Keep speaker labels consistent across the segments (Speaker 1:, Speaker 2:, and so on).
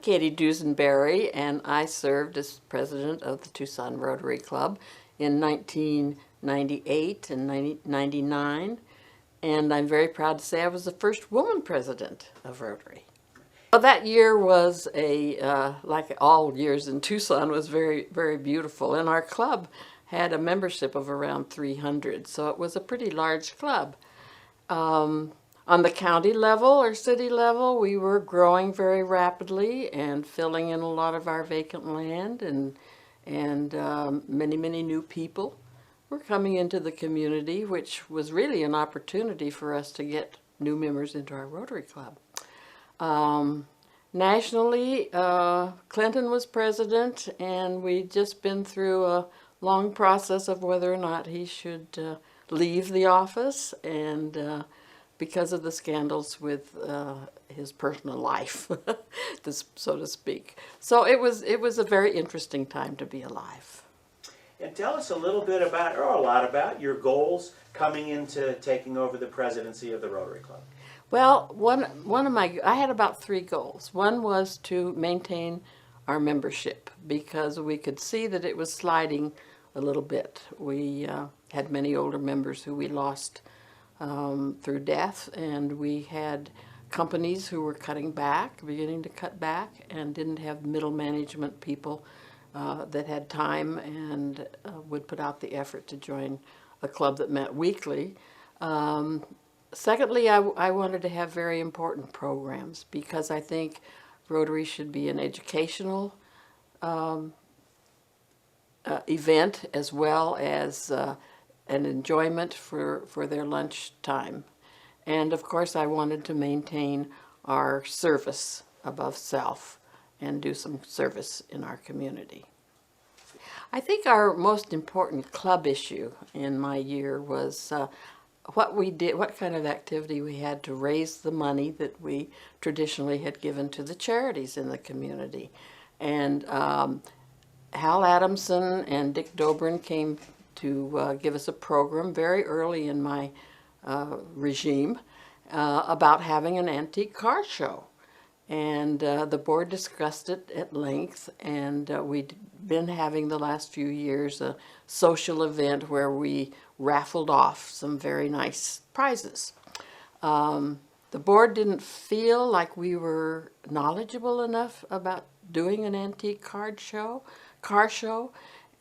Speaker 1: Katie Dusenberry, and I served as president of the Tucson Rotary Club in 1998 and 1999, and I'm very proud to say I was the first woman president of Rotary. Well, that year was like all years in Tucson, was very, very beautiful, and our club had a membership of around 300, so it was a pretty large club. On the county level or city level, we were growing very rapidly and filling in a lot of our vacant land, and many, many new people were coming into the community, which was really an opportunity for us to get new members into our Rotary Club. Nationally, Clinton was president, and we'd just been through a long process of whether or not he should leave the office, and because of the scandals with his personal life, so to speak. So it was a very interesting time to be alive.
Speaker 2: And tell us a little bit about, or a lot about, your goals coming into taking over the presidency of the Rotary Club.
Speaker 1: Well, I had about 3 goals. One was to maintain our membership, because we could see that it was sliding a little bit. We had many older members who we lost through death, and we had companies who were cutting back, beginning to cut back, and didn't have middle management people that had time and would put out the effort to join a club that met weekly. Secondly, I wanted to have very important programs, because I think Rotary should be an educational event as well as an enjoyment for their lunch time. And of course, I wanted to maintain our service above self and do some service in our community. I think our most important club issue in my year was what we did, what kind of activity we had to raise the money that we traditionally had given to the charities in the community. And Hal Adamson and Dick Dobrin came to give us a program very early in my regime about having an antique car show. And the board discussed it at length, and we'd been having the last few years a social event where we raffled off some very nice prizes. The board didn't feel like we were knowledgeable enough about doing an antique car show,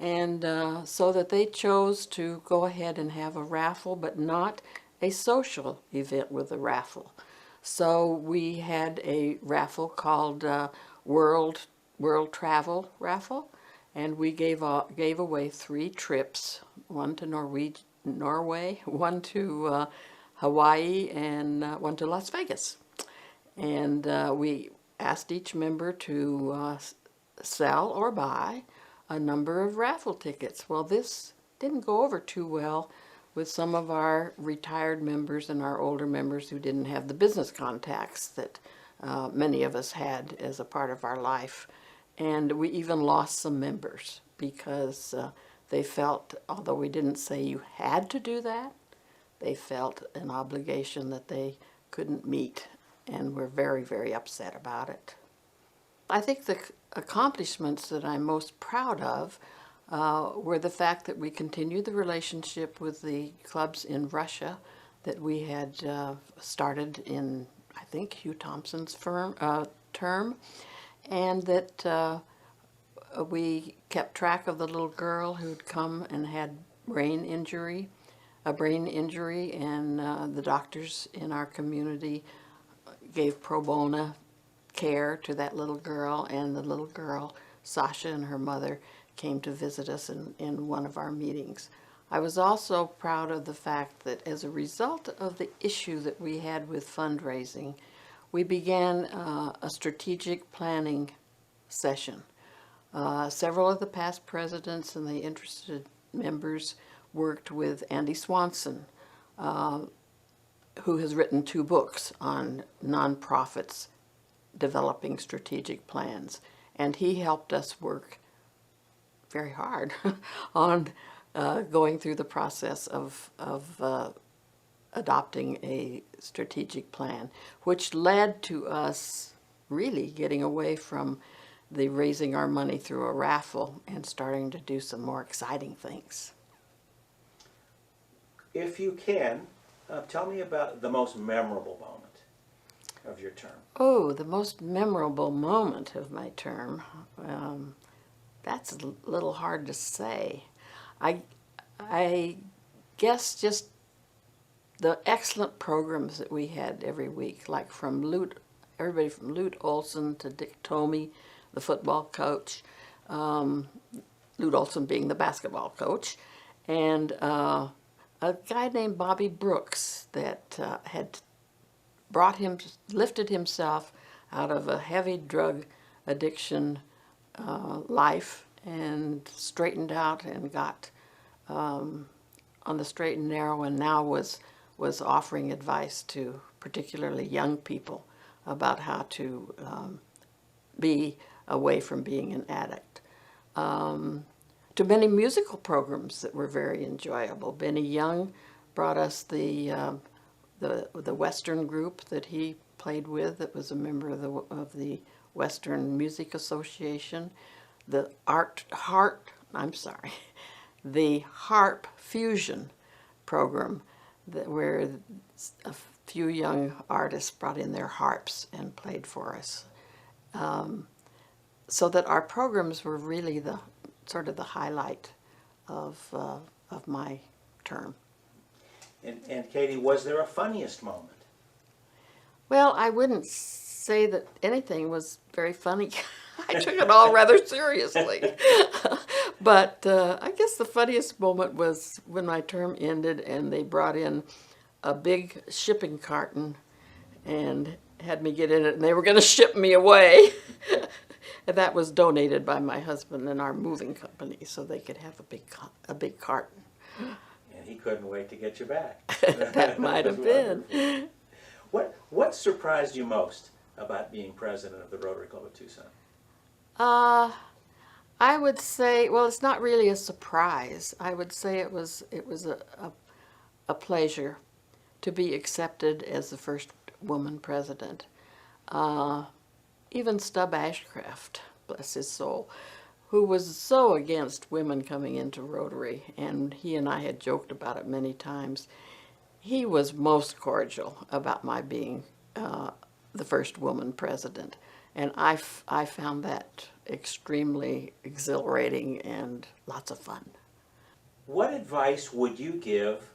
Speaker 1: and so that they chose to go ahead and have a raffle, but not a social event with a raffle. So we had a raffle called World Travel Raffle, and we gave away 3 trips, one to Norway, one to Hawaii, and one to Las Vegas. And we asked each member to sell or buy a number of raffle tickets. Well, this didn't go over too well with some of our retired members and our older members who didn't have the business contacts that many of us had as a part of our life. And we even lost some members because they felt, although we didn't say you had to do that, they felt an obligation that they couldn't meet, and were very, very upset about it. I think the accomplishments that I'm most proud of were the fact that we continued the relationship with the clubs in Russia that we had started in, I think, Hugh Thompson's term, and that we kept track of the little girl who'd come and had a brain injury, and the doctors in our community gave pro bono care to that little girl, and the little girl, Sasha, and her mother came to visit us in one of our meetings. I was also proud of the fact that as a result of the issue that we had with fundraising, we began a strategic planning session. Several of the past presidents and the interested members worked with Andy Swanson, who has written 2 books on nonprofits developing strategic plans, and he helped us work very hard on going through the process of adopting a strategic plan, which led to us really getting away from the raising our money through a raffle and starting to do some more exciting things.
Speaker 2: If you can, tell me about the most memorable moment of your term.
Speaker 1: Oh, the most memorable moment of my term. That's a little hard to say. I guess just the excellent programs that we had every week, like everybody from Lute Olson to Dick Tomey, the football coach, Lute Olson being the basketball coach, and a guy named Bobby Brooks that had lifted himself out of a heavy drug addiction life and straightened out and got on the straight and narrow, and now was offering advice to particularly young people about how to be away from being an addict. To many musical programs that were very enjoyable. Benny Young brought us the Western group that he played with, that was a member of the Western Music Association. The harp fusion program, where a few young artists brought in their harps and played for us. So that our programs were really the sort of the highlight of my term.
Speaker 2: And Katie, was there a funniest moment?
Speaker 1: Well, I wouldn't say that anything was very funny. I took it all rather seriously. But I guess the funniest moment was when my term ended and they brought in a big shipping carton and had me get in it, and they were going to ship me away. And that was donated by my husband and our moving company, so they could have a big carton.
Speaker 2: And he couldn't wait to get you back.
Speaker 1: That might have been.
Speaker 2: What surprised you most about being president of the Rotary Club of Tucson?
Speaker 1: I would say, well, it's not really a surprise. I would say it was a pleasure to be accepted as the first woman president. Even Stub Ashcraft, bless his soul, who was so against women coming into Rotary, and he and I had joked about it many times, he was most cordial about my being the first woman president. And I found that extremely exhilarating and lots of fun.
Speaker 2: What advice would you give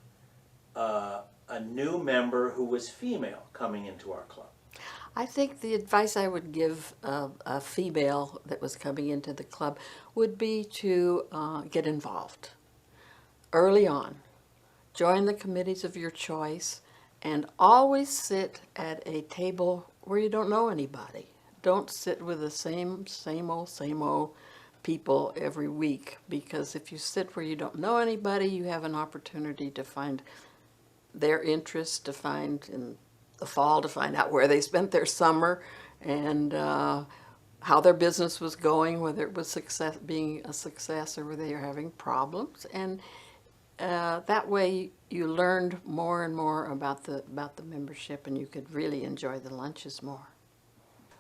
Speaker 2: a new member who was female coming into our club?
Speaker 1: I think the advice I would give a female that was coming into the club would be to get involved early on. Join the committees of your choice, and always sit at a table where you don't know anybody. Don't sit with the same old people every week, because if you sit where you don't know anybody, you have an opportunity to find their interests, to find in the fall, to find out where they spent their summer, and how their business was going, whether it was being a success or whether they were having problems. And that way you learned more and more about the membership, and you could really enjoy the lunches more.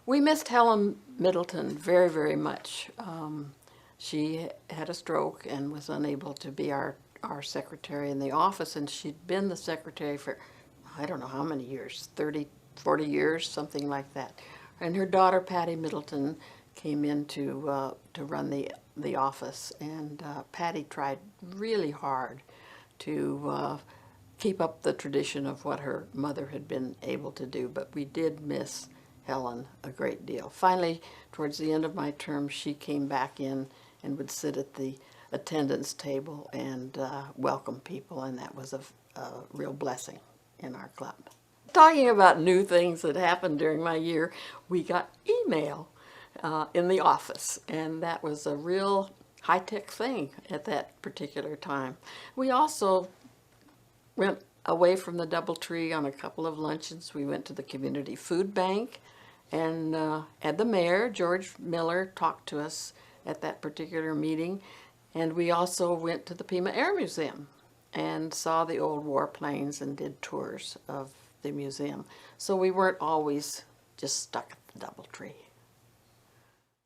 Speaker 1: We missed Helen Middleton very, very much. She had a stroke and was unable to be our secretary in the office, and she'd been the secretary for I don't know how many years, 30, 40 years, something like that. And her daughter, Patty Middleton, came in to run the office, and Patty tried really hard to keep up the tradition of what her mother had been able to do, but we did miss Helen a great deal. Finally, towards the end of my term, she came back in and would sit at the attendance table and welcome people, and that was a real blessing in our club. Talking about new things that happened during my year, we got email in the office, and that was a real high-tech thing at that particular time. We also went away from the DoubleTree on a couple of luncheons. We went to the community food bank, and had the mayor, George Miller, talk to us at that particular meeting. And we also went to the Pima Air Museum and saw the old warplanes and did tours of the museum. So we weren't always just stuck at the DoubleTree.